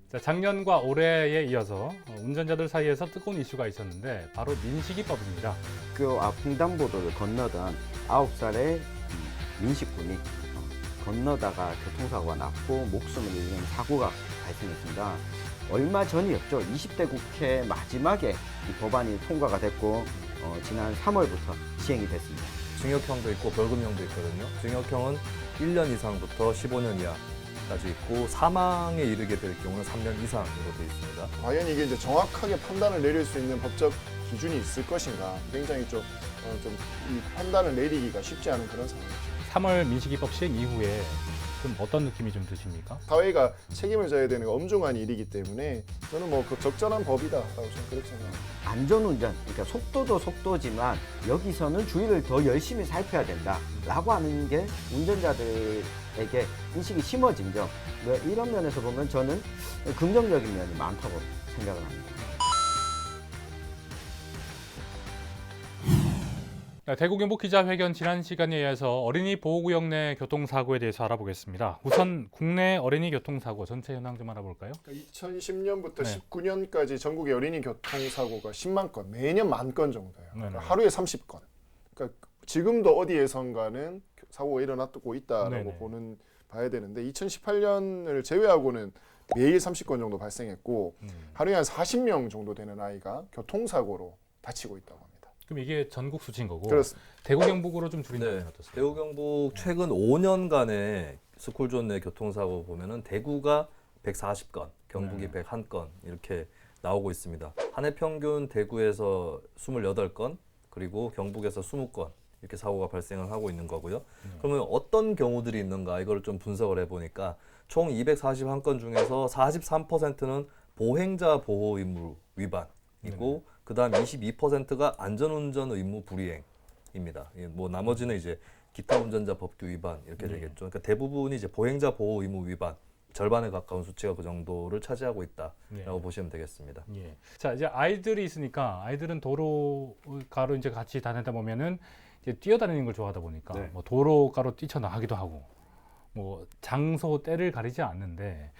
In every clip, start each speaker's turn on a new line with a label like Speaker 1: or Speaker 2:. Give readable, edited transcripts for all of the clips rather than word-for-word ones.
Speaker 1: 자, 작년과 올해에 이어서 운전자들 사이에서 뜨거운 이슈가 있었는데 바로 민식이법입니다.
Speaker 2: 학교 앞 횡단보도를 건너던 9살의 민식군이 건너다가 교통사고가 났고 목숨을 잃는 사고가 발생했습니다. 얼마 전이었죠. 20대 국회 마지막에 이 법안이 통과가 됐고 지난 3월부터 시행이 됐습니다.
Speaker 3: 징역형도 있고 벌금형도 있거든요. 징역형은 1년 이상부터 15년 이하까지 있고 사망에 이르게 될 경우는 3년 이상으로 되어 있습니다.
Speaker 4: 과연 이게 이제 정확하게 판단을 내릴 수 있는 법적 기준이 있을 것인가 굉장히 좀 이 판단을 내리기가 쉽지 않은 그런 상황이죠.
Speaker 1: 3월 민식이법 시행 이후에 좀 어떤 느낌이 좀 드십니까?
Speaker 4: 사회가 책임을 져야 되는 엄중한 일이기 때문에 저는 뭐 그 적절한 법이다라고 저는 그렇게 생각합니다.
Speaker 2: 안전운전, 그러니까 속도도 속도지만 여기서는 주의를 더 열심히 살펴야 된다라고 하는 게 운전자들에게 인식이 심어진 점, 이런 면에서 보면 저는 긍정적인 면이 많다고 생각을 합니다.
Speaker 1: 대구 경북 기자회견 지난 시간에 이어서 어린이 보호구역 내 교통사고에 대해서 알아보겠습니다. 우선 국내 어린이 교통사고 전체 현황 좀 알아볼까요?
Speaker 4: 2010년부터
Speaker 1: 네.
Speaker 4: 19년까지 전국의 어린이 교통사고가 10만 건, 매년 10,000건 정도예요.
Speaker 1: 네네.
Speaker 4: 그러니까 하루에 30건. 그러니까 지금도 어디에선가는 사고가 일어나고 있다라고
Speaker 1: 네네.
Speaker 4: 봐야 되는데 2018년을 제외하고는 매일 30건 정도 발생했고 하루에 한 40명 정도 되는 아이가 교통사고로 다치고 있다고 합니다.
Speaker 1: 그럼 이게 전국 수치인 거고
Speaker 4: 그렇습니다.
Speaker 1: 대구 경북으로 좀 줄인다면
Speaker 3: 네,
Speaker 1: 어떻습니까?
Speaker 3: 대구 경북 최근 5년간의 스쿨존 내 교통사고 보면은 대구가 140건, 경북이 101건 이렇게 나오고 있습니다. 한 해 평균 대구에서 28건, 그리고 경북에서 20건 이렇게 사고가 발생을 하고 있는 거고요. 그러면 어떤 경우들이 있는가 이걸 좀 분석을 해보니까 총 241건 중에서 43%는 보행자 보호 의무 위반이고 그다음 22%가 안전운전 의무 불이행입니다. 뭐 나머지는 이제 기타 운전자 법규 위반 이렇게 되겠죠. 그러니까 대부분이 이제 보행자 보호 의무 위반 절반에 가까운 수치가 그 정도를 차지하고 있다라고 보시면 되겠습니다.
Speaker 1: 예. 자, 이제 아이들이 있으니까 아이들은 도로가로 이제 같이 다니다 보면은 이제 뛰어다니는 걸 좋아하다 보니까
Speaker 2: 네.
Speaker 1: 뭐 도로가로 뛰쳐나가기도 하고 뭐 장소 때를 가리지 않는데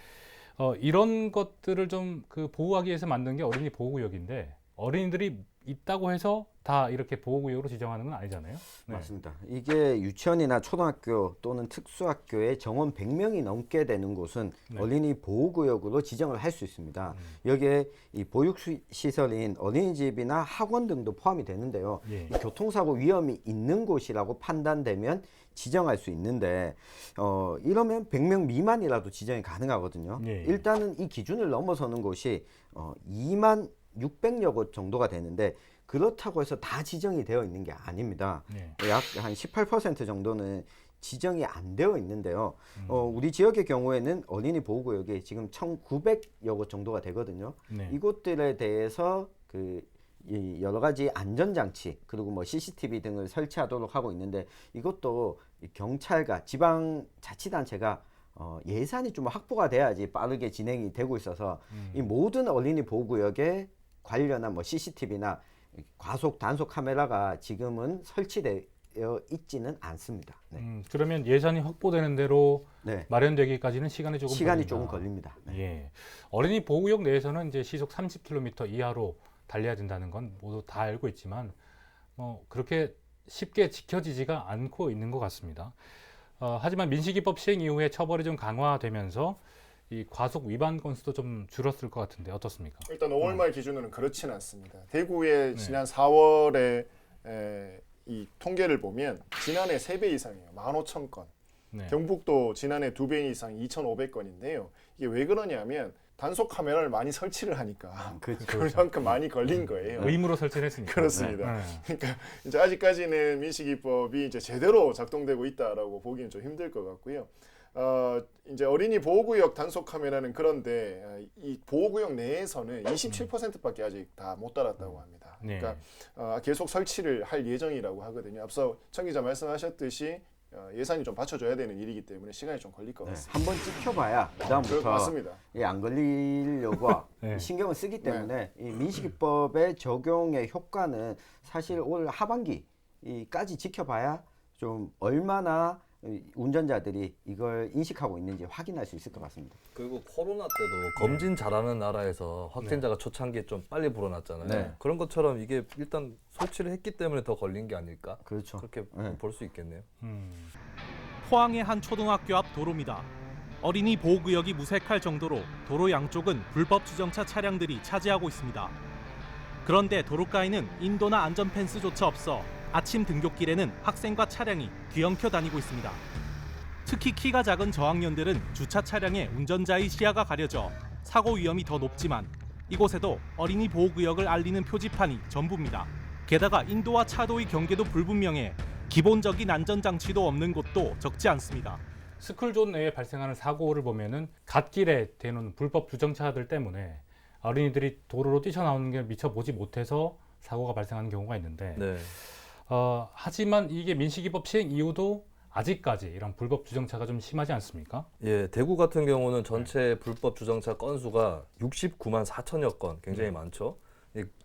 Speaker 1: 이런 것들을 좀 그 보호하기 위해서 만든 게 어린이 보호구역인데 어린이들이 있다고 해서 다 이렇게 보호구역으로 지정하는 건 아니잖아요. 네.
Speaker 2: 맞습니다. 이게 유치원이나 초등학교 또는 특수학교에 정원 100명이 넘게 되는 곳은
Speaker 1: 네.
Speaker 2: 어린이 보호구역으로 지정을 할 수 있습니다. 여기에 이 보육시설인 어린이집이나 학원 등도 포함이 되는데요.
Speaker 1: 예.
Speaker 2: 이 교통사고 위험이 있는 곳이라고 판단되면 지정할 수 있는데 이러면 100명 미만이라도 지정이 가능하거든요.
Speaker 1: 예.
Speaker 2: 일단은 이 기준을 넘어서는 곳이 2만 600여 곳 정도가 되는데 그렇다고 해서 다 지정이 되어 있는 게 아닙니다.
Speaker 1: 네.
Speaker 2: 약 한 18% 정도는 지정이 안 되어 있는데요. 우리 지역의 경우에는 어린이 보호구역이 지금 1,900여 곳 정도가 되거든요.
Speaker 1: 네.
Speaker 2: 이곳들에 대해서 이 여러 가지 안전장치 그리고 뭐 CCTV 등을 설치하도록 하고 있는데 이것도 이 경찰과 지방자치단체가 예산이 좀 확보가 돼야지 빠르게 진행이 되고 있어서 이 모든 어린이 보호구역에 관련한 뭐 CCTV나 과속 단속 카메라가 지금은 설치되어 있지는 않습니다. 네.
Speaker 1: 그러면 예산이 확보되는 대로
Speaker 2: 네.
Speaker 1: 마련되기까지는 시간이 조금
Speaker 2: 시간이
Speaker 1: 걸린다.
Speaker 2: 조금 걸립니다. 네.
Speaker 1: 예. 어린이 보호구역 내에서는 이제 시속 30km 이하로 달려야 된다는 건 모두 다 알고 있지만 그렇게 쉽게 지켜지지가 않고 있는 것 같습니다. 하지만 민식이법 시행 이후에 처벌이 좀 강화되면서 이 과속 위반 건수도 좀 줄었을 것 같은데 어떻습니까?
Speaker 4: 일단 5월 말 기준으로는 그렇지는 않습니다. 대구의
Speaker 1: 네.
Speaker 4: 지난 4월에 이 통계를 보면 지난해 3배 이상이에요. 15,000건.
Speaker 1: 네.
Speaker 4: 경북도 지난해 2배 이상 2,500건인데요. 이게 왜 그러냐면 단속 카메라를 많이 설치를 하니까
Speaker 2: 그렇죠.
Speaker 4: 그만큼 많이 걸린 거예요.
Speaker 1: 의무로 설치를 했으니까.
Speaker 4: 그렇습니다.
Speaker 1: 네.
Speaker 4: 그러니까 이제 아직까지는 민식이법이 이제 제대로 작동되고 있다라고 보기는 좀 힘들 것 같고요. 이제 어린이 보호구역 단속 카메라는 그런데 이 보호구역 내에서는 27%밖에 아직 다 못 달았다고 합니다.
Speaker 1: 네.
Speaker 4: 그러니까 계속 설치를 할 예정이라고 하거든요. 앞서 청 기자 말씀하셨듯이 예산이 좀 받쳐줘야 되는 일이기 때문에 시간이 좀 걸릴 것 같습니다.
Speaker 2: 한번 찍혀봐야 그다음부터
Speaker 4: 맞습니다.
Speaker 2: 안 걸리려고
Speaker 1: 네.
Speaker 2: 신경을 쓰기 때문에 이 민식이법의 적용의 효과는 사실 올 하반기까지 지켜봐야 좀 얼마나 운전자들이 이걸 인식하고 있는지 확인할 수 있을 것 같습니다.
Speaker 3: 그리고 코로나 때도 검진 잘하는 나라에서 확진자가 초창기에 좀 빨리 불어났잖아요.
Speaker 2: 네.
Speaker 3: 그런 것처럼 이게 일단 설치를 했기 때문에 더 걸린 게 아닐까?
Speaker 2: 그렇죠.
Speaker 3: 그렇게
Speaker 2: 네.
Speaker 3: 볼 수 있겠네요.
Speaker 5: 포항의 한 초등학교 앞 도로입니다. 어린이 보호구역이 무색할 정도로 도로 양쪽은 불법 주정차 차량들이 차지하고 있습니다. 그런데 도로가에는 인도나 안전 펜스조차 없어 아침 등굣길에는 학생과 차량이 뒤엉켜 다니고 있습니다. 특히 키가 작은 저학년들은 주차 차량에 운전자의 시야가 가려져 사고 위험이 더 높지만 이곳에도 어린이 보호구역을 알리는 표지판이 전부입니다. 게다가 인도와 차도의 경계도 불분명해 기본적인 안전장치도 없는 곳도 적지 않습니다.
Speaker 1: 스쿨존 내에 발생하는 사고를 보면은 갓길에 대놓은 불법 주정차들 때문에 어린이들이 도로로 뛰쳐나오는 게 미처 보지 못해서 사고가 발생하는 경우가 있는데
Speaker 3: 네.
Speaker 1: 하지만 이게 민식이법 시행 이후도 아직까지 이런 불법 주정차가 좀 심하지 않습니까?
Speaker 3: 예, 대구 같은 경우는 전체 불법 주정차 건수가 69만 4천여 건, 굉장히 많죠.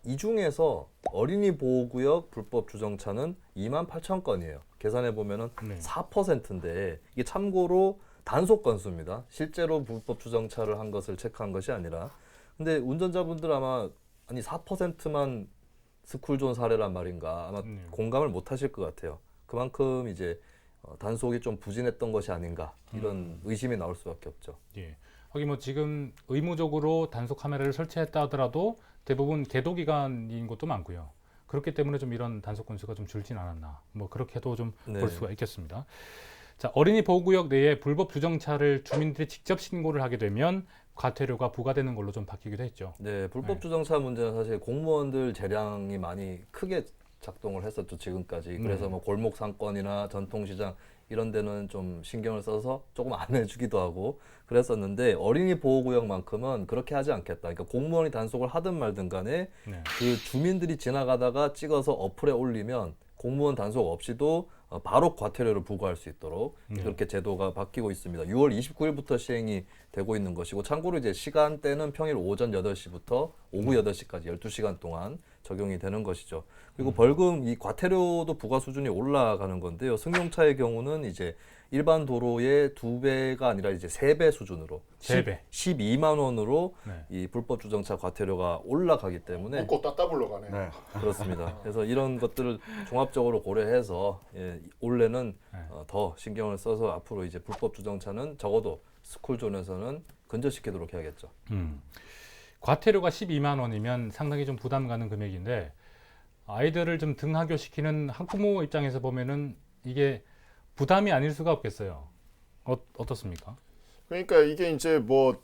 Speaker 3: 이 중에서 어린이 보호구역 불법 주정차는 2만 8천 건이에요. 계산해 보면은
Speaker 1: 네.
Speaker 3: 4%인데 이게 참고로 단속 건수입니다. 실제로 불법 주정차를 한 것을 체크한 것이 아니라. 근데 운전자분들 아마 아니 4%만 스쿨존 사례란 말인가 아마 공감을 못 하실 것 같아요. 그만큼 이제 단속이 좀 부진했던 것이 아닌가 이런 의심이 나올 수밖에 없죠.
Speaker 1: 예. 거기 뭐 지금 의무적으로 단속 카메라를 설치했다 하더라도 대부분 계도 기간인 곳도 많고요. 그렇기 때문에 좀 이런 단속 건수가 좀 줄진 않았나. 뭐 그렇게도 좀 볼
Speaker 3: 네.
Speaker 1: 수가 있겠습니다. 자, 어린이 보호구역 내에 불법 주정차를 주민들이 직접 신고를 하게 되면 과태료가 부과되는 걸로 좀 바뀌기도 했죠.
Speaker 3: 네, 불법
Speaker 1: 네.
Speaker 3: 주정차 문제는 사실 공무원들 재량이 많이 크게 작동을 했었죠, 지금까지. 그래서 뭐 골목 상권이나 전통시장 이런 데는 좀 신경을 써서 조금 안 해주기도 하고 그랬었는데 어린이 보호구역만큼은 그렇게 하지 않겠다. 그러니까 공무원이 단속을 하든 말든 간에
Speaker 1: 네.
Speaker 3: 그 주민들이 지나가다가 찍어서 어플에 올리면 공무원 단속 없이도 바로 과태료를 부과할 수 있도록 그렇게 제도가 바뀌고 있습니다. 6월 29일부터 시행이 되고 있는 것이고 참고로 이제 시간대는 평일 오전 8시부터 오후 8시까지 12시간 동안 적용이 되는 것이죠. 그리고 벌금 이 과태료도 부과 수준이 올라가는 건데요. 승용차의 경우는 이제 일반 도로의 2배가 아니라 이제 3배 수준으로
Speaker 1: 3배.
Speaker 3: 12만 원으로
Speaker 1: 네.
Speaker 3: 이 불법 주정차 과태료가 올라가기 때문에
Speaker 4: 웃고 따따블로 가네.
Speaker 2: 네.
Speaker 3: 그렇습니다. 그래서 이런 것들을 종합적으로 고려해서 올해는
Speaker 1: 네.
Speaker 3: 더 신경을 써서 앞으로 이제 불법 주정차는 적어도 스쿨존에서는 근절시키도록 해야겠죠.
Speaker 1: 과태료가 12만 원이면 상당히 좀 부담 가는 금액인데 아이들을 좀 등하교시키는 학부모 입장에서 보면은 이게 부담이 아닐 수가 없겠어요. 어떻습니까?
Speaker 4: 그러니까 이게 이제 뭐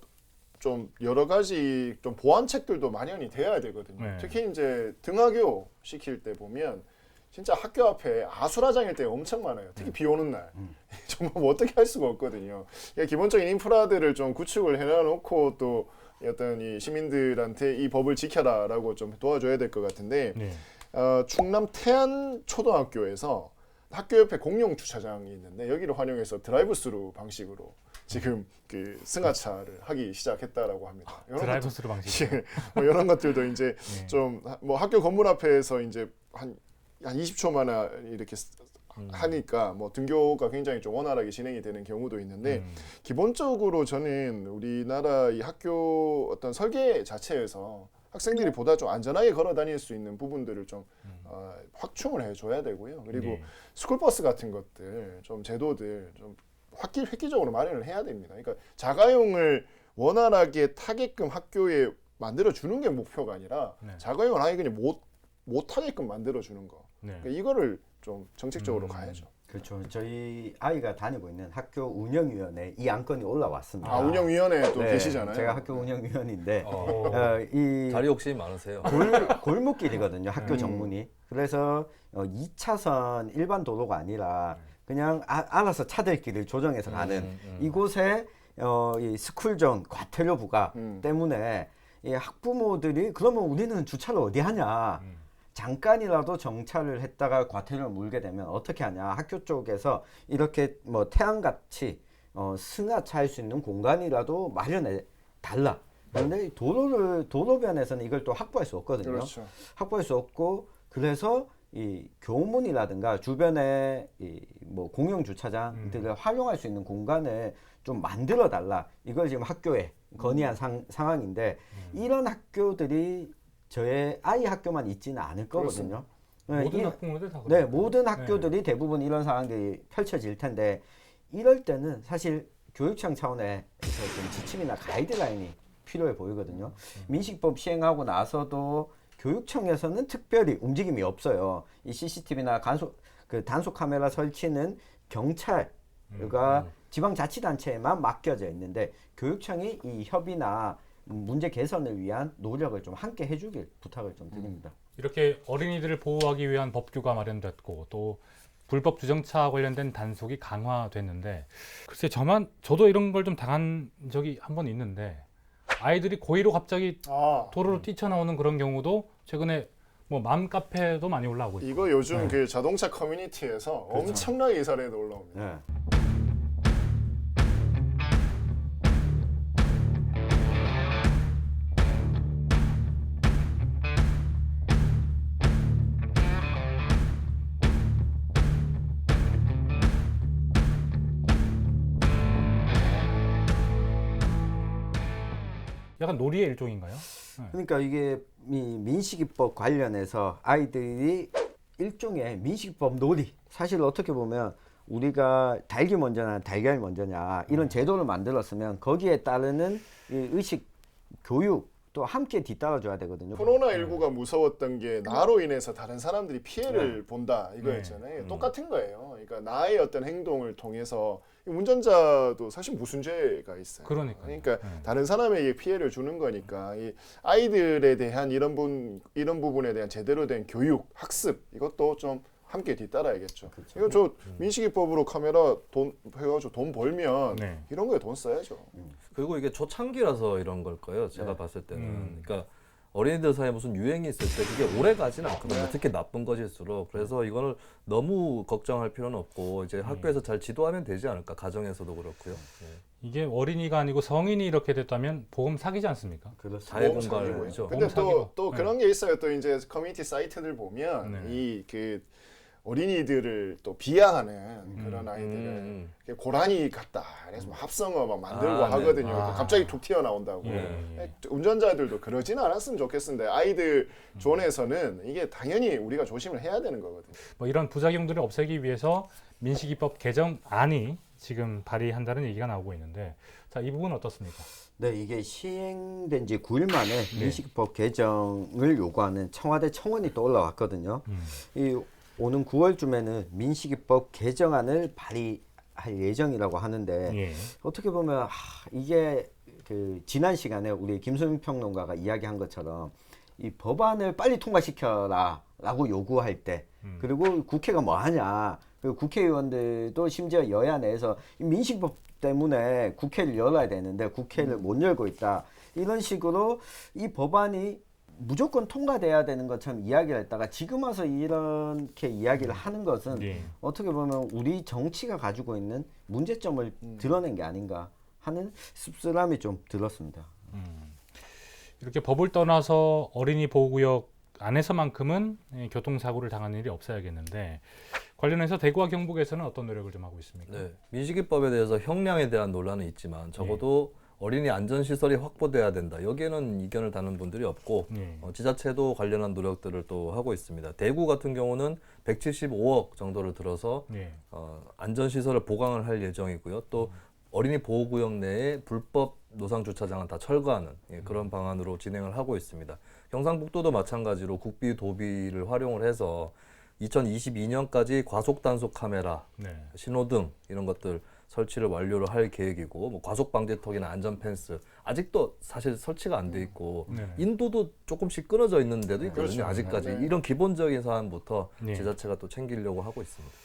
Speaker 4: 좀 여러 가지 좀 보완책들도 마련이 돼야 되거든요.
Speaker 1: 네.
Speaker 4: 특히 이제 등하교 시킬 때 보면 진짜 학교 앞에 아수라장일 때 엄청 많아요. 특히 비 오는 날. 정말 뭐 어떻게 할 수가 없거든요. 그러니까 기본적인 인프라들을 좀 구축을 해놔놓고 또 어떤 이 시민들한테 이 법을 지켜라라고 좀 도와줘야 될 것 같은데
Speaker 1: 네.
Speaker 4: 충남 태안 초등학교에서 학교 옆에 공용 주차장이 있는데 여기를 활용해서 드라이브스루 방식으로 지금 그 승하차를 하기 시작했다라고 합니다. 이런
Speaker 1: 드라이브스루 방식.
Speaker 4: 뭐 이런 것들도 이제
Speaker 1: 네.
Speaker 4: 좀 뭐 학교 건물 앞에서 이제 한 20초만 이렇게 하니까 뭐 등교가 굉장히 좀 원활하게 진행이 되는 경우도 있는데 기본적으로 저는 우리나라 이 학교 어떤 설계 자체에서 학생들이 보다 좀 안전하게 걸어 다닐 수 있는 부분들을 좀 확충을 해줘야 되고요. 그리고
Speaker 1: 네.
Speaker 4: 스쿨버스 같은 것들 좀 제도들 좀 획기적으로 마련을 해야 됩니다. 그러니까 자가용을 원활하게 타게끔 학교에 만들어 주는 게 목표가 아니라
Speaker 1: 네.
Speaker 4: 자가용을 아예 그냥 못 타게끔 만들어 주는 거.
Speaker 1: 네.
Speaker 4: 그러니까 이거를 좀 정책적으로 가야죠.
Speaker 2: 그렇죠. 저희 아이가 다니고 있는 학교 운영위원회 이 안건이 올라왔습니다.
Speaker 4: 운영위원회 또
Speaker 2: 네,
Speaker 4: 계시잖아요.
Speaker 2: 제가 학교 운영위원인데
Speaker 3: 어,
Speaker 2: 이
Speaker 3: 자리 욕심이 많으세요.
Speaker 2: 골목길이거든요. 학교 정문이. 그래서 2차선 일반 도로가 아니라 그냥 알아서 차들끼리 조정해서 가는 이곳에 이 스쿨존 과태료 부과 때문에 이 학부모들이 그러면 우리는 주차를 어디 하냐. 잠깐이라도 정차를 했다가 과태료를 물게 되면 어떻게 하냐. 학교 쪽에서 이렇게 뭐 태양같이 승하차할 수 있는 공간이라도 마련해 달라. 그런데 도로변에서는 이걸 또 확보할 수 없거든요.
Speaker 4: 그렇죠.
Speaker 2: 확보할 수 없고 그래서 이 교문이라든가 주변에 이 뭐 공용 주차장들을 활용할 수 있는 공간을 좀 만들어 달라. 이걸 지금 학교에 건의한 상황인데 이런 학교들이 저의 아이 학교만 있지는 않을 거거든요.
Speaker 1: 모든 학부모들 다
Speaker 2: 네,
Speaker 1: 그렇죠.
Speaker 2: 모든 학교들이 대부분 이런 상황들이 펼쳐질 텐데 이럴 때는 사실 교육청 차원에서 좀 지침이나 가이드라인이 필요해 보이거든요. 민식이법 시행하고 나서도 교육청에서는 특별히 움직임이 없어요. 이 CCTV나 단속 카메라 설치는 경찰과 지방자치단체에만 맡겨져 있는데 교육청이 이 협의나 문제 개선을 위한 노력을 좀 함께 해주길 부탁을 좀 드립니다.
Speaker 1: 이렇게 어린이들을 보호하기 위한 법규가 마련됐고 또 불법 주정차 관련된 단속이 강화됐는데 글쎄 저도 이런 걸 좀 당한 적이 한 번 있는데 아이들이 고의로 갑자기 도로로 뛰쳐나오는 그런 경우도 최근에 뭐 맘카페도 많이 올라오고 있고
Speaker 4: 이거 요즘 그 자동차 커뮤니티에서 엄청나게 이 사례도 올라옵니다.
Speaker 2: 네.
Speaker 1: 약간 놀이의 일종인가요?
Speaker 2: 그러니까 이게 민식이법 관련해서 아이들이 일종의 민식이법 놀이. 사실 어떻게 보면 우리가 닭이 먼저냐 달걀이 먼저냐 이런 제도를 만들었으면 거기에 따르는 이 의식 교육도 함께 뒤따라줘야 되거든요.
Speaker 4: 코로나19가 무서웠던 게 나로 인해서 다른 사람들이 피해를 본다 이거였잖아요. 똑같은 거예요. 그러니까 나의 어떤 행동을 통해서 운전자도 사실 무슨 죄가 있어요.
Speaker 1: 그러니까요.
Speaker 4: 그러니까 다른 사람에게 피해를 주는 거니까 이 아이들에 대한 이런 부분에 대한 제대로 된 교육, 학습 이것도 좀 함께 뒤따라야겠죠.
Speaker 2: 그렇죠.
Speaker 4: 이거 저 민식이법으로 카메라 돈 해가지고 돈 벌면
Speaker 1: 네.
Speaker 4: 이런 거에 돈 써야죠.
Speaker 3: 그리고 이게 초창기라서 이런 걸 거예요. 제가
Speaker 2: 네.
Speaker 3: 봤을 때는. 그러니까 어린이들 사이에 무슨 유행이 있을 때 그게 오래 가지는 않거든요. 특히 나쁜 것일수록. 그래서 이거를 너무 걱정할 필요는 없고 이제 학교에서 잘 지도하면 되지 않을까. 가정에서도 그렇고요. 네.
Speaker 1: 이게 어린이가 아니고 성인이 이렇게 됐다면 보험 사기지 않습니까?
Speaker 2: 그렇습니다.
Speaker 3: 자해공갈이죠.
Speaker 4: 근데
Speaker 1: 사기로.
Speaker 4: 또 그런 게 있어요. 또 이제 커뮤니티 사이트들 보면
Speaker 1: 네.
Speaker 4: 이 그 어린이들을 또 비하하는 그런 아이들을 이렇게 고라니 같다. 그래서 뭐 합성어 막 만들고
Speaker 3: 아, 네.
Speaker 4: 하거든요.
Speaker 1: 아.
Speaker 4: 갑자기 툭 튀어나온다고.
Speaker 1: 예.
Speaker 4: 운전자들도 그러지는 않았으면 좋겠는데 아이들 존에서는 이게 당연히 우리가 조심을 해야 되는 거거든요.
Speaker 1: 뭐 이런 부작용들을 없애기 위해서 민식이법 개정안이 지금 발의한다는 얘기가 나오고 있는데 자, 이 부분은 어떻습니까?
Speaker 2: 네, 이게 시행된 지 9일 만에
Speaker 1: 네.
Speaker 2: 민식이법 개정을 요구하는 청와대 청원이 또 올라왔거든요. 이 오는 9월쯤에는 민식이법 개정안을 발의할 예정이라고 하는데
Speaker 1: 예.
Speaker 2: 어떻게 보면 이게 그 지난 시간에 우리 김수민 평론가가 이야기한 것처럼 이 법안을 빨리 통과시켜라라고 요구할 때 그리고 국회가 뭐 하냐 그리고 국회의원들도 심지어 여야 내에서 이 민식법 때문에 국회를 열어야 되는데 국회를 못 열고 있다 이런 식으로 이 법안이 무조건 통과돼야 되는 것처럼 이야기를 했다가 지금 와서 이렇게 이야기를 하는 것은
Speaker 1: 예.
Speaker 2: 어떻게 보면 우리 정치가 가지고 있는 문제점을 드러낸 게 아닌가 하는 씁쓸함이 좀 들었습니다.
Speaker 1: 이렇게 법을 떠나서 어린이 보호구역 안에서만큼은 교통사고를 당하는 일이 없어야겠는데 관련해서 대구와 경북에서는 어떤 노력을 좀 하고 있습니까?
Speaker 3: 네. 민식이법에 대해서 형량에 대한 논란은 있지만 적어도 어린이 안전시설이 확보돼야 된다. 여기에는 이견을 다는 분들이 없고
Speaker 1: 예.
Speaker 3: 지자체도 관련한 노력들을 또 하고 있습니다. 대구 같은 경우는 175억 정도를 들어서
Speaker 1: 예.
Speaker 3: 안전시설을 보강을 할 예정이고요. 또 어린이 보호구역 내에 불법 노상 주차장은 다 철거하는 그런 방안으로 진행을 하고 있습니다. 경상북도도 마찬가지로 국비 도비를 활용을 해서 2022년까지 과속 단속 카메라,
Speaker 1: 네.
Speaker 3: 신호등 이런 것들 설치를 완료를 할 계획이고 뭐 과속 방지턱이나 안전 펜스 아직도 사실 설치가 안 돼 있고
Speaker 1: 네.
Speaker 3: 인도도 조금씩 끊어져 있는 데도 있거든요.
Speaker 4: 그렇죠.
Speaker 3: 아직까지
Speaker 4: 네.
Speaker 3: 이런 기본적인 사안부터
Speaker 1: 네.
Speaker 3: 지자체가 또 챙기려고 하고 있습니다.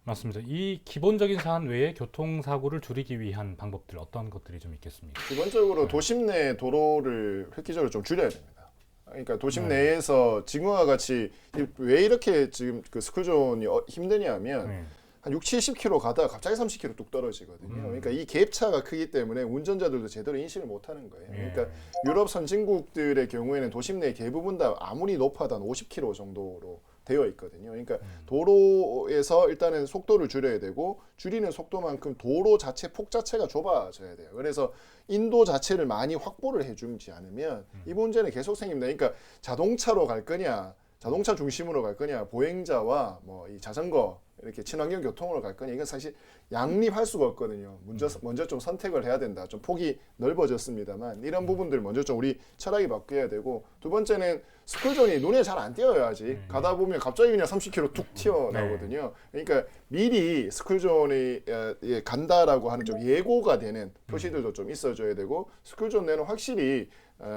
Speaker 1: 맞습니다. 이 기본적인 사안 외에 교통사고를 줄이기 위한 방법들 어떤 것들이 좀 있겠습니까?
Speaker 4: 기본적으로 도심 내 도로를 획기적으로 좀 줄여야 됩니다. 그러니까 도심 내에서 지금과 같이 왜 이렇게 지금 그 스쿨존이 힘드냐면
Speaker 1: 네.
Speaker 4: 한 6, 70km 가다가 갑자기 30km 뚝 떨어지거든요. 그러니까 이 갭차가 크기 때문에 운전자들도 제대로 인식을 못하는 거예요. 그러니까 유럽 선진국들의 경우에는 도심 내 대부분 다 아무리 높아도 한 50km 정도로 되어 있거든요. 그러니까 도로에서 일단은 속도를 줄여야 되고 줄이는 속도만큼 도로 자체 폭 자체가 좁아져야 돼요. 그래서 인도 자체를 많이 확보를 해주지 않으면 이 문제는 계속 생깁니다. 그러니까 자동차로 갈 거냐, 자동차 중심으로 갈 거냐, 보행자와 뭐 이 자전거 이렇게 친환경 교통으로 갈 거냐, 이건 사실 양립할 수가 없거든요. 먼저 좀 선택을 해야 된다. 좀 폭이 넓어졌습니다만 이런 부분들 먼저 좀 우리 철학이 바뀌어야 되고, 두 번째는 스쿨존이 눈에 잘 안 띄어야지. 가다 보면 갑자기 그냥 30km 툭 튀어나오거든요. 그러니까 미리 스쿨존이 간다라고 하는 좀 예고가 되는 표시들도 좀 있어줘야 되고, 스쿨존 내는 확실히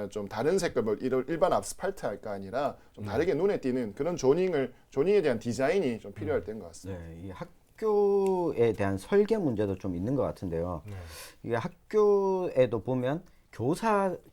Speaker 4: 좀 다른 색깔, 뭐 일반 아스팔트 할까 아니라 좀 다르게 눈에 띄는 그런 조닝에 대한 디자인이 좀 필요할 때인 것 같습니다.
Speaker 2: 네, 이 학교에 대한 설계 문제도 좀 있는 것 같은데요. 이게 학교에도 보면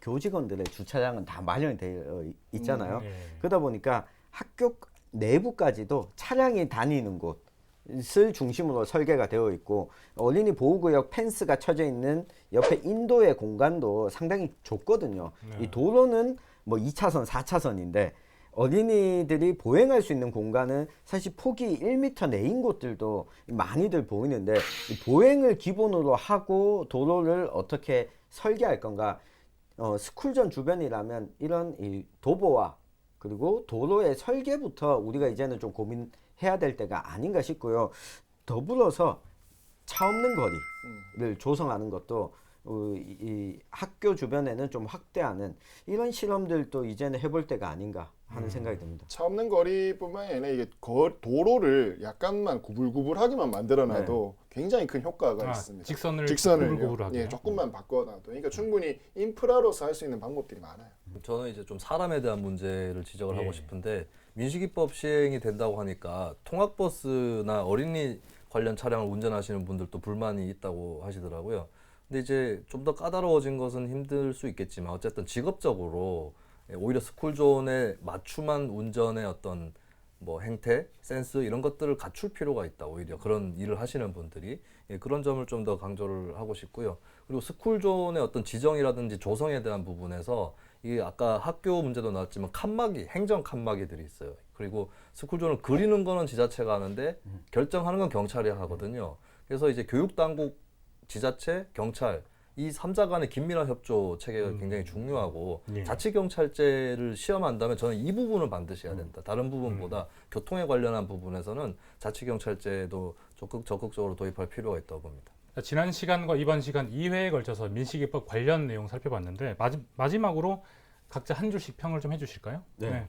Speaker 2: 교직원들의 주차장은 다 마련이 되어 있잖아요. 그러다 보니까 학교 내부까지도 차량이 다니는 곳을 중심으로 설계가 되어 있고, 어린이 보호구역 펜스가 쳐져 있는 옆에 인도의 공간도 상당히 좁거든요. 이 도로는 뭐 2차선, 4차선인데 어린이들이 보행할 수 있는 공간은 사실 폭이 1m 내인 곳들도 많이들 보이는데, 이 보행을 기본으로 하고 도로를 어떻게 설계할 건가. 스쿨존 주변이라면 이런 이 도보와 그리고 도로의 설계부터 우리가 이제는 좀 고민해야 될 때가 아닌가 싶고요. 더불어서 차 없는 거리를 조성하는 것도 이 학교 주변에는 좀 확대하는 이런 실험들도 이제는 해볼 때가 아닌가 하는 생각이 듭니다.
Speaker 4: 차 없는 거리뿐만 아니라 이게 도로를 약간만 구불구불하게만 만들어놔도 굉장히 큰 효과가 있습니다.
Speaker 1: 직선을
Speaker 4: 직선을
Speaker 1: 구불구불하게.
Speaker 4: 예, 조금만 바꿔놔도, 그러니까 충분히 인프라로서 할 수 있는 방법들이 많아요.
Speaker 3: 저는 이제 좀 사람에 대한 문제를 지적을 하고 싶은데, 민식이법 시행이 된다고 하니까 통학버스나 어린이 관련 차량을 운전하시는 분들도 불만이 있다고 하시더라고요. 근데 이제 좀 더 까다로워진 것은 힘들 수 있겠지만 어쨌든 직업적으로 오히려 스쿨존에 맞춤한 운전의 어떤 뭐 행태, 센스 이런 것들을 갖출 필요가 있다. 오히려 그런 일을 하시는 분들이 그런 점을 좀 더 강조를 하고 싶고요. 그리고 스쿨존의 어떤 지정이라든지 조성에 대한 부분에서 이게 아까 학교 문제도 나왔지만 칸막이, 행정 칸막이들이 있어요. 그리고 스쿨존을 그리는 거는 지자체가 하는데 결정하는 건 경찰이 하거든요. 그래서 이제 교육당국, 지자체, 경찰 이 3자 간의 긴밀한 협조 체계가 굉장히 중요하고, 자치경찰제를 시험한다면 저는 이 부분을 반드시 해야 된다. 다른 부분보다 교통에 관련한 부분에서는 자치경찰제도 적극적으로 도입할 필요가 있다고 봅니다.
Speaker 1: 지난 시간과 이번 시간 2회에 걸쳐서 민식이법 관련 내용 살펴봤는데 마지막으로 각자 한 줄씩 평을 좀 해주실까요?
Speaker 2: 네.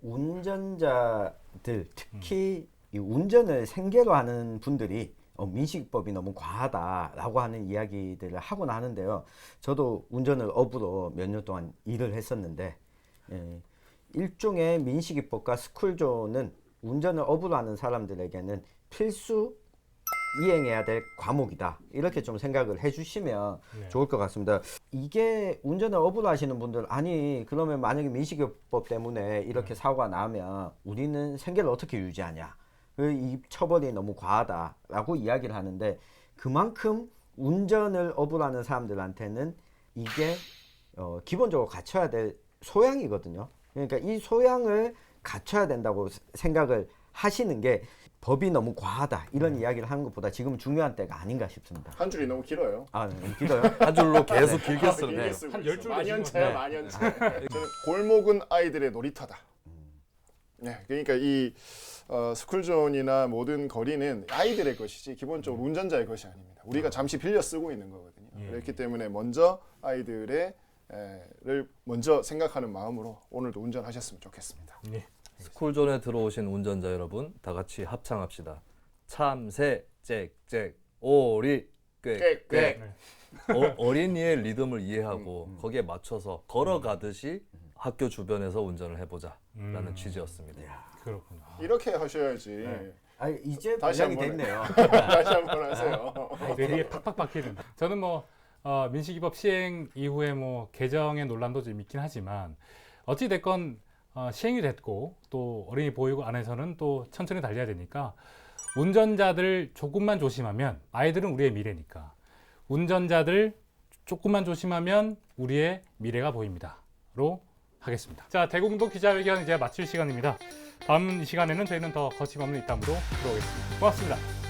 Speaker 2: 운전자들, 특히 이 운전을 생계로 하는 분들이 민식이법이 너무 과하다라고 하는 이야기들을 하곤 하는데요. 저도 운전을 업으로 몇 년 동안 일을 했었는데, 일종의 민식이법과 스쿨존은 운전을 업으로 하는 사람들에게는 필수 이행해야 될 과목이다. 이렇게 좀 생각을 해주시면 좋을 것 같습니다. 이게 운전을 업으로 하시는 분들, 아니 그러면 만약에 민식이법 때문에 이렇게 사고가 나면 우리는 생계를 어떻게 유지하냐, 이 처벌이 너무 과하다라고 이야기를 하는데, 그만큼 운전을 업으로 하는 사람들한테는 이게 기본적으로 갖춰야 될 소양이거든요. 그러니까 이 소양을 갖춰야 된다고 생각을 하시는 게, 법이 너무 과하다 이런 이야기를 하는 것보다 지금 중요한 때가 아닌가 싶습니다.
Speaker 4: 한 줄이 너무 길어요.
Speaker 2: 아, 너무 길어요?
Speaker 3: 한 줄로 계속 길게 쓰는
Speaker 4: 길게
Speaker 3: 거.
Speaker 4: 쓰고
Speaker 1: 한
Speaker 4: 있어.
Speaker 1: 10줄
Speaker 4: 만연차야,
Speaker 1: 네.
Speaker 4: 만연차. 저는 골목은 아이들의 놀이터다. 네, 그러니까 이 스쿨존이나 모든 거리는 아이들의 것이지 기본적으로 운전자의 것이 아닙니다. 우리가 잠시 빌려 쓰고 있는 거거든요. 그렇기 때문에 먼저 아이들을 먼저 생각하는 마음으로 오늘도 운전하셨으면 좋겠습니다.
Speaker 3: 스쿨존에 들어오신 운전자 여러분, 다 같이 합창합시다. 참새, 짹짹, 오리, 꽥꽥. 어린이의 리듬을 이해하고 거기에 맞춰서 걸어가듯이 학교 주변에서 운전을 해보자라는 취지였습니다.
Speaker 1: 그렇구나.
Speaker 4: 이렇게 하셔야지.
Speaker 2: 아, 이제
Speaker 4: 다시
Speaker 2: 분량이
Speaker 4: 한번
Speaker 2: 됐네요.
Speaker 4: 다시 한번 하세요.
Speaker 1: 뇌리에 팍팍 박히는. 저는 민식이법 시행 이후에 개정의 논란도 좀 있긴 하지만 어찌 됐건 시행이 됐고 또 어린이 보호구역 안에서는 또 천천히 달려야 되니까 운전자들 조금만 조심하면 아이들은 우리의 미래니까 운전자들 조금만 조심하면 우리의 미래가 보입니다.로 하겠습니다. 자, 대공동 기자회견 이제 마칠 시간입니다. 다음 시간에는 저희는 더 거침없는 입담으로 돌아오겠습니다. 고맙습니다.